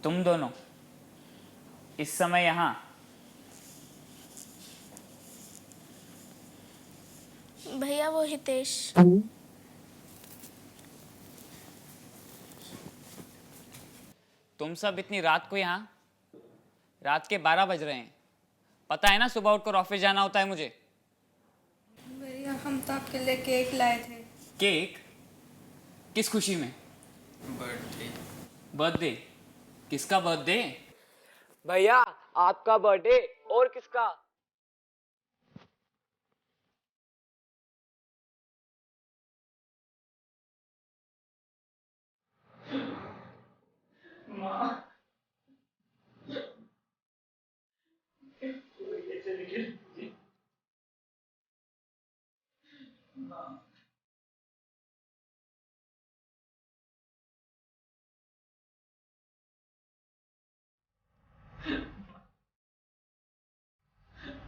तुम दोनों इस समय यहाँ? भैया वो हितेश। तुम सब इतनी रात को यहाँ? रात के 12 बज रहे हैं। पता है ना सुबह उठकर ऑफिस जाना होता है मुझे। भैया हम तो आपके लिए केक लाए थे। केक? किस खुशी में? बर्थडे। बर्थडे? किसका बर्थडे? भैया आपका बर्थडे और किसका?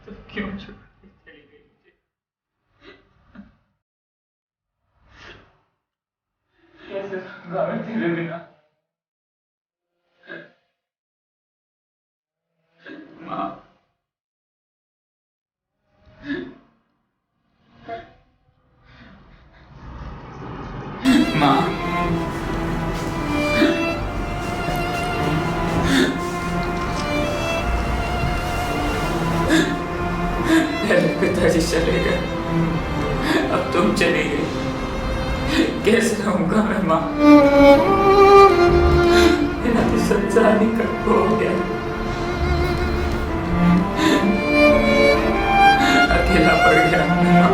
तो क्यों छोड़ के चली गई मुझे? कैसे रहूंगा मैं तेरे बिना? माँ, माँ, पहले पिताजी चले गए, अब तुम चली गई। कैसे रहूंगा मैं माँ? मेरा तो संसार ही कब हो गया। अकेला पड़ गया मैं माँ।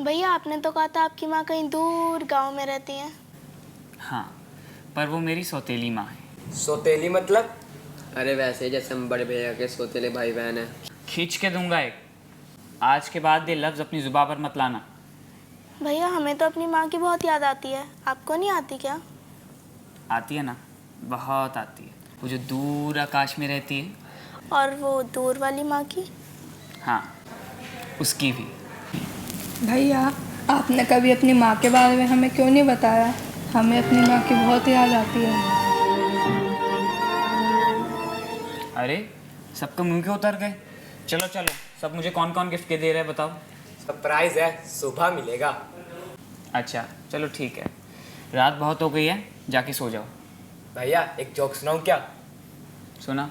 भैया आपने तो कहा था आपकी माँ कहीं दूर गांव में रहती हैं। हाँ, पर वो मेरी सौतेली माँ है। सौतेली मतलब? अरे वैसे जैसे हम बड़े भैया के सौतेले भाई बहन हैं। खींच के दूंगा एक। आज के बाद ये लफ्ज़ अपनी जुबान पर मत लाना। भैया हमें तो अपनी माँ की बहुत याद आती है, आपको नहीं आती क्या? आती है ना, बहुत आती है। वो जो दूर आकाश में रहती है। और वो दूर वाली माँ की? हाँ, उसकी भी। भैया आपने कभी अपनी माँ के बारे में हमें क्यों नहीं बताया? हमें अपनी माँ की बहुत याद आती है। अरे सबके मुंह क्यों उतर गए? चलो चलो, सब मुझे कौन कौन गिफ्ट के दे रहे हैं बताओ। सरप्राइज है, सुबह मिलेगा। अच्छा चलो ठीक है, रात बहुत हो गई है, जाके सो जाओ। भैया एक जोक सुनाऊं क्या? सुना?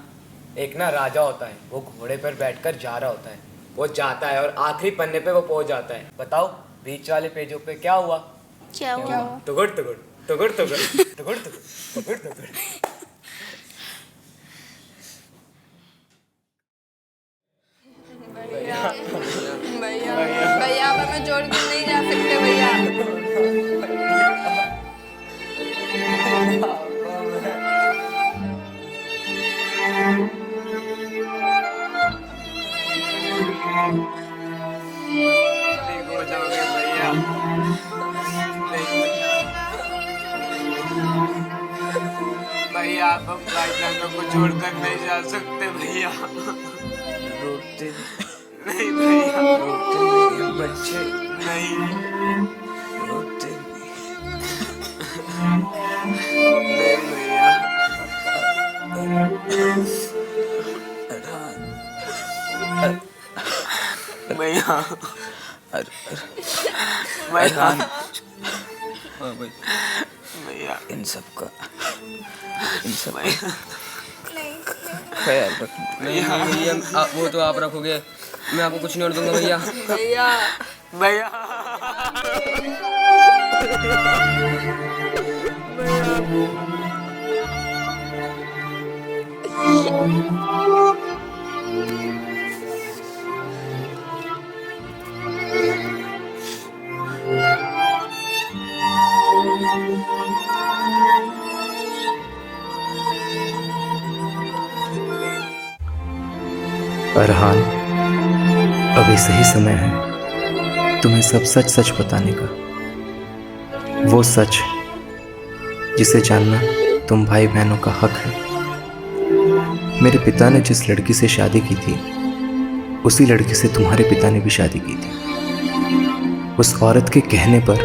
एक ना राजा होता है, वो घोड़े पर बैठकर जा रहा होता है। वो जाता है और आखिरी पन्ने पे वो पहुंच जाता है। बताओ बीच वाले पेजों पे क्या हुआ? क्या हुआ? तुगड़ तुगड़ तुगड़ तुगड़ तुगड़ तुगड़ तुगड़ तुगड़। भैया आप हमें छोड़ के नहीं जा सकते भैया। ठीक हो जाओगे भैया। भैया आप हम भाई बहनों को छोड़कर नहीं जा सकते भैया। रोते नहीं भैया, रोते नहीं बच्चे, नहीं रोते नहीं भैया। भैया भैया भैया इन सब का भैया ख्याल रखना। नहीं भैया वो तो आप रखोगे, मैं आपको कुछ नहीं और दूंगा भैया। भैया अरहान, अभी सही समय है तुम्हें सब सच सच बताने का। वो सच जिसे जानना तुम भाई बहनों का हक है। मेरे पिता ने जिस लड़की से शादी की थी, उसी लड़की से तुम्हारे पिता ने भी शादी की थी। उस औरत के कहने पर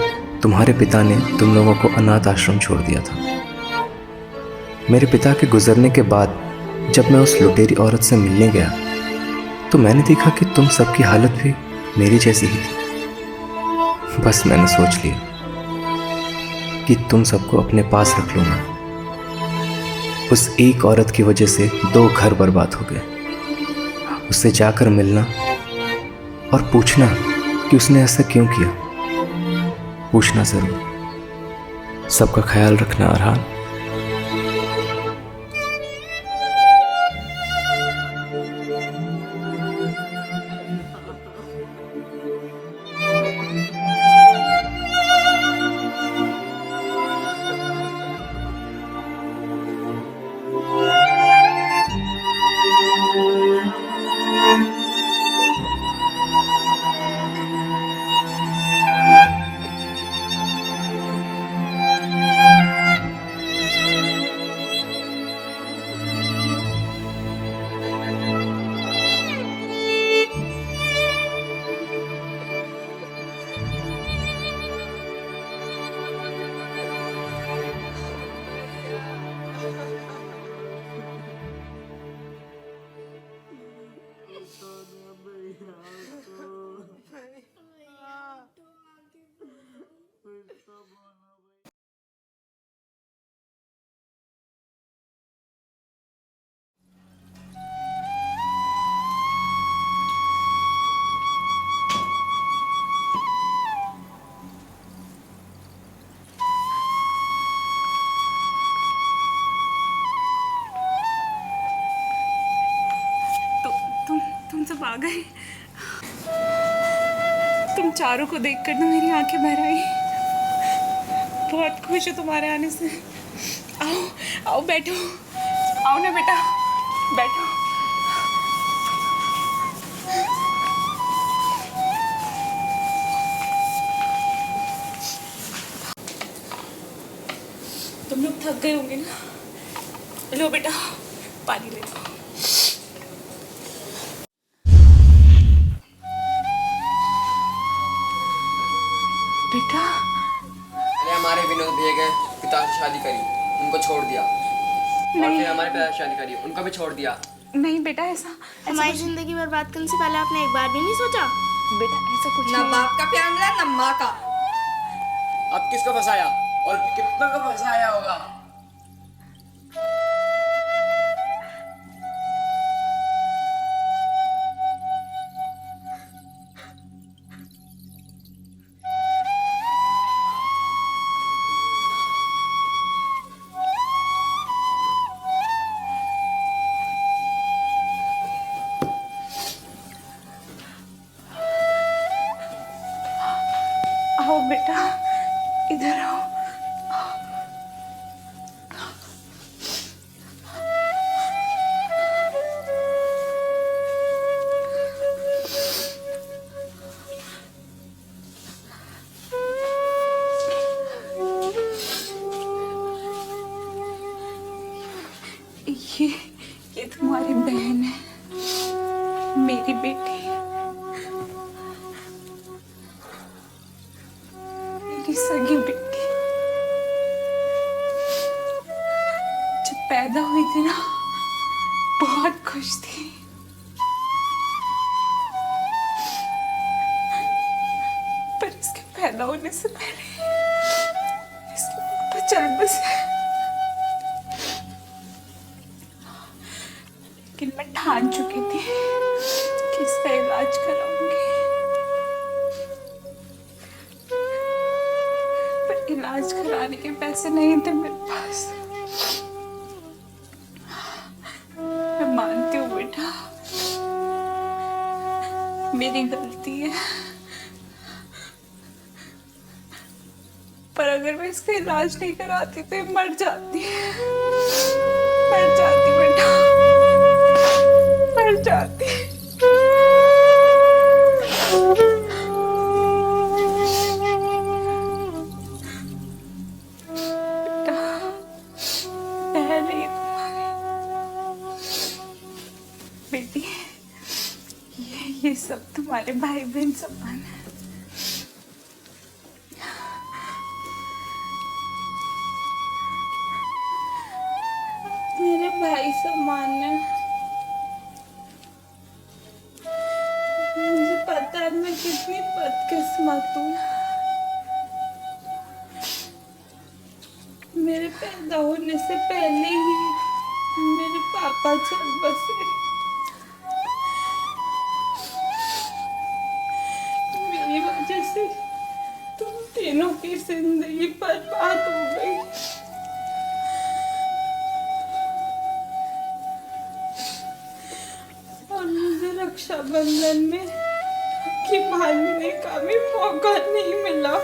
तुम्हारे पिता ने तुम लोगों को अनाथ आश्रम छोड़ दिया था। मेरे पिता के गुजरने के बाद जब मैं उस लुटेरी औरत से मिलने गया तो मैंने देखा कि तुम सबकी हालत भी मेरी जैसी ही थी। बस मैंने सोच लिया कि तुम सबको अपने पास रख लूँगा। उस एक औरत की वजह से 2 घर बर्बाद हो गए। उससे जाकर मिलना और पूछना कि उसने ऐसा क्यों किया। पूछना ज़रूर। सबका ख्याल रखना अरहान। तुम सब आ गए। तुम चारों को देखकर ना मेरी आंखें भर आई। बहुत खुश हूँ तुम्हारे आने से। आओ आओ बैठो। आओ ना बेटा, बैठो। तुम लोग थक गए होंगे ना। लो बेटा, पानी ले लो। बेटा, मैंने हमारे विनोद भैया के पिता से शादी करी, उनको छोड़ दिया। और फिर हमारे पिता से शादी करी, उनको भी छोड़ दिया। नहीं बेटा, ऐसा हमारी जिंदगी बर्बाद करने से पहले आपने एक बार भी नहीं सोचा? बेटा ऐसा कुछ ना नहीं। बाप का प्यार मिला ना माँ का। अब किसको फंसाया और कितना को फंसाया होगा? आओ बेटा, इधर आओ। ये तुम्हारी बहन है, मेरी बेटी, मेरी सगी बेटी। जब पैदा हुई थी ना, बहुत खुश थी। पर इसके पैदा होने से पहले इसको पता चल बसा। लेकिन मैं ठान चुकी थी कि इसका इलाज कराऊंगी। पर इलाज कराने के पैसे नहीं थे मेरे पास। मैं मानती हूँ बेटा, मेरी गलती है। पर अगर मैं इसका इलाज नहीं कराती तो ये मर जाती। मर जाती बेटा, मर जाती। बेटा, बहन है तुम्हारी बेटी। ये सब तुम्हारे भाई बहन समान है। भाई समान है। मुझे पता है मैं कितनी बदकिस्मत हूँ। मेरे पैदा होने से पहले ही मेरे पापा चल बसे। मेरी वजह से तुम तीनों की जिंदगी बर्बाद हो गई। और मुझे रक्षाबंधन में कि मानने का भी मौका नहीं मिला।